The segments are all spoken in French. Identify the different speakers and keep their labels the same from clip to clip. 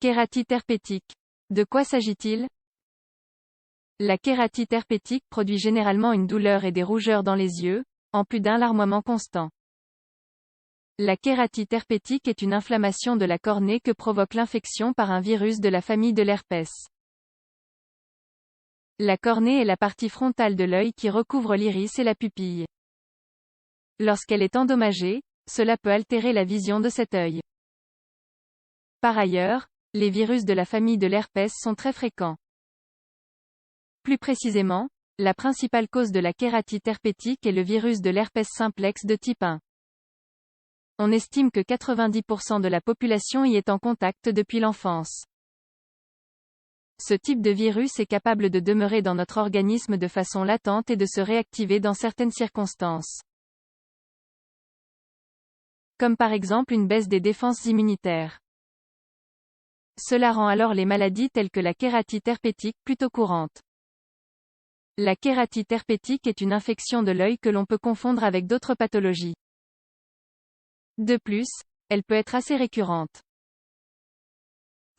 Speaker 1: Kératite herpétique. De quoi s'agit-il? La kératite herpétique produit généralement une douleur et des rougeurs dans les yeux, en plus d'un larmoiement constant. La kératite herpétique est une inflammation de la cornée que provoque l'infection par un virus de la famille de l'herpès. La cornée est la partie frontale de l'œil qui recouvre l'iris et la pupille. Lorsqu'elle est endommagée, cela peut altérer la vision de cet œil. Par ailleurs, les virus de la famille de l'herpès sont très fréquents. Plus précisément, la principale cause de la kératite herpétique est le virus de l'herpès simplex de type 1. On estime que 90% de la population y est en contact depuis l'enfance. Ce type de virus est capable de demeurer dans notre organisme de façon latente et de se réactiver dans certaines circonstances. Comme par exemple une baisse des défenses immunitaires. Cela rend alors les maladies telles que la kératite herpétique plutôt courantes. La kératite herpétique est une infection de l'œil que l'on peut confondre avec d'autres pathologies. De plus, elle peut être assez récurrente.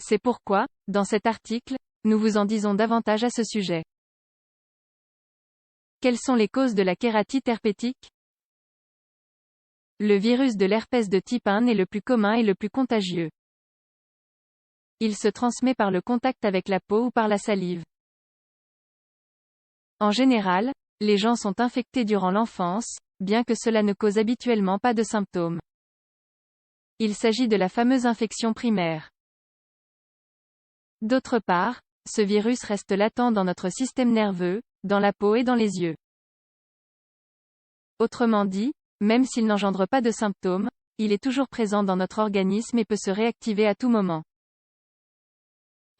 Speaker 1: C'est pourquoi, dans cet article, nous vous en disons davantage à ce sujet. Quelles sont les causes de la kératite herpétique? Le virus de l'herpès de type 1 est le plus commun et le plus contagieux. Il se transmet par le contact avec la peau ou par la salive. En général, les gens sont infectés durant l'enfance, bien que cela ne cause habituellement pas de symptômes. Il s'agit de la fameuse infection primaire. D'autre part, ce virus reste latent dans notre système nerveux, dans la peau et dans les yeux. Autrement dit, même s'il n'engendre pas de symptômes, il est toujours présent dans notre organisme et peut se réactiver à tout moment.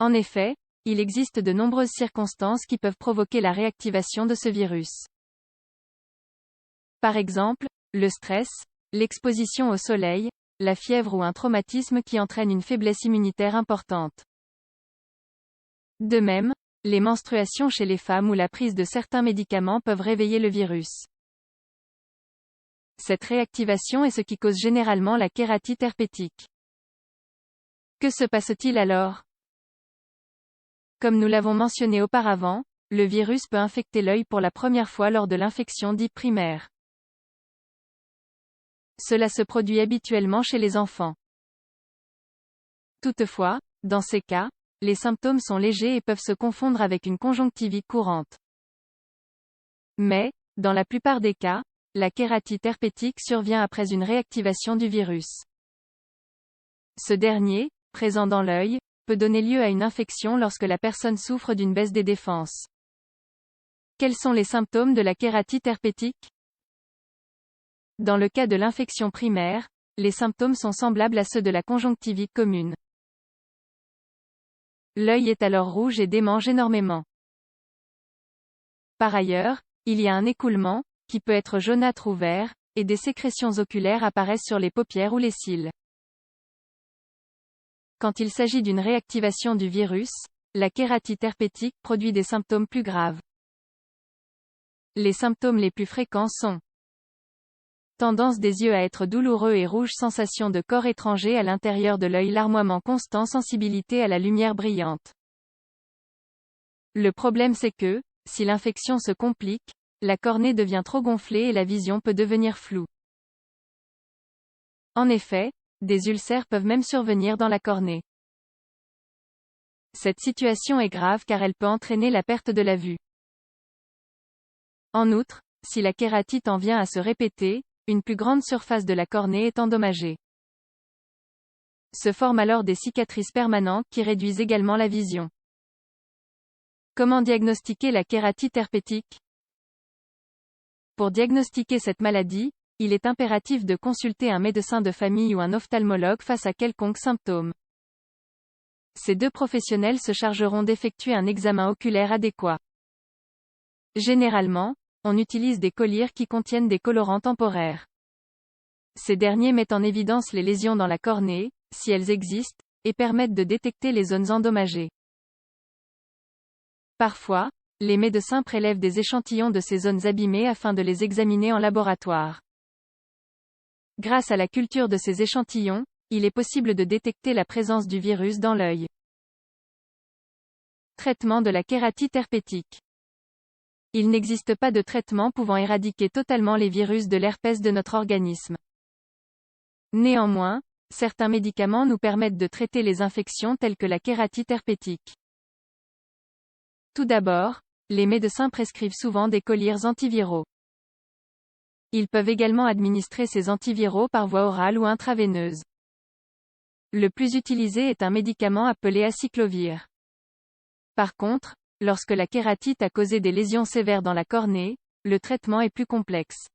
Speaker 1: En effet, il existe de nombreuses circonstances qui peuvent provoquer la réactivation de ce virus. Par exemple, le stress, l'exposition au soleil, la fièvre ou un traumatisme qui entraîne une faiblesse immunitaire importante. De même, les menstruations chez les femmes ou la prise de certains médicaments peuvent réveiller le virus. Cette réactivation est ce qui cause généralement la kératite herpétique. Que se passe-t-il alors? Comme nous l'avons mentionné auparavant, le virus peut infecter l'œil pour la première fois lors de l'infection dite primaire. Cela se produit habituellement chez les enfants. Toutefois, dans ces cas, les symptômes sont légers et peuvent se confondre avec une conjonctivite courante. Mais, dans la plupart des cas, la kératite herpétique survient après une réactivation du virus. Ce dernier, présent dans l'œil, peut donner lieu à une infection lorsque la personne souffre d'une baisse des défenses. Quels sont les symptômes de la kératite herpétique? Dans le cas de l'infection primaire, les symptômes sont semblables à ceux de la conjonctivite commune. L'œil est alors rouge et démange énormément. Par ailleurs, il y a un écoulement, qui peut être jaunâtre ou vert, et des sécrétions oculaires apparaissent sur les paupières ou les cils. Quand il s'agit d'une réactivation du virus, la kératite herpétique produit des symptômes plus graves. Les symptômes les plus fréquents sont tendance des yeux à être douloureux et rouge, sensation de corps étranger à l'intérieur de l'œil, larmoiement constant, sensibilité à la lumière brillante. Le problème c'est que, si l'infection se complique, la cornée devient trop gonflée et la vision peut devenir floue. En effet, des ulcères peuvent même survenir dans la cornée. Cette situation est grave car elle peut entraîner la perte de la vue. En outre, si la kératite en vient à se répéter, une plus grande surface de la cornée est endommagée. Se forment alors des cicatrices permanentes qui réduisent également la vision. Comment diagnostiquer la kératite herpétique? Pour diagnostiquer cette maladie, il est impératif de consulter un médecin de famille ou un ophtalmologue face à quelconque symptôme. Ces deux professionnels se chargeront d'effectuer un examen oculaire adéquat. Généralement, on utilise des collyres qui contiennent des colorants temporaires. Ces derniers mettent en évidence les lésions dans la cornée, si elles existent, et permettent de détecter les zones endommagées. Parfois, les médecins prélèvent des échantillons de ces zones abîmées afin de les examiner en laboratoire. Grâce à la culture de ces échantillons, il est possible de détecter la présence du virus dans l'œil. Traitement de la kératite herpétique. Il n'existe pas de traitement pouvant éradiquer totalement les virus de l'herpès de notre organisme. Néanmoins, certains médicaments nous permettent de traiter les infections telles que la kératite herpétique. Tout d'abord, les médecins prescrivent souvent des collyres antiviraux. Ils peuvent également administrer ces antiviraux par voie orale ou intraveineuse. Le plus utilisé est un médicament appelé acyclovir. Par contre, lorsque la kératite a causé des lésions sévères dans la cornée, le traitement est plus complexe.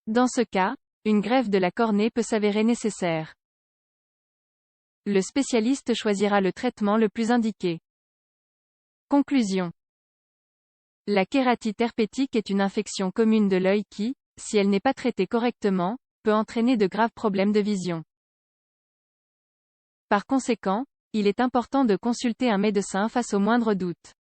Speaker 1: Dans ce cas, une greffe de la cornée peut s'avérer nécessaire. Le spécialiste choisira le traitement le plus indiqué. Conclusion. La kératite herpétique est une infection commune de l'œil qui, si elle n'est pas traitée correctement, peut entraîner de graves problèmes de vision. Par conséquent, il est important de consulter un médecin face au moindre doute.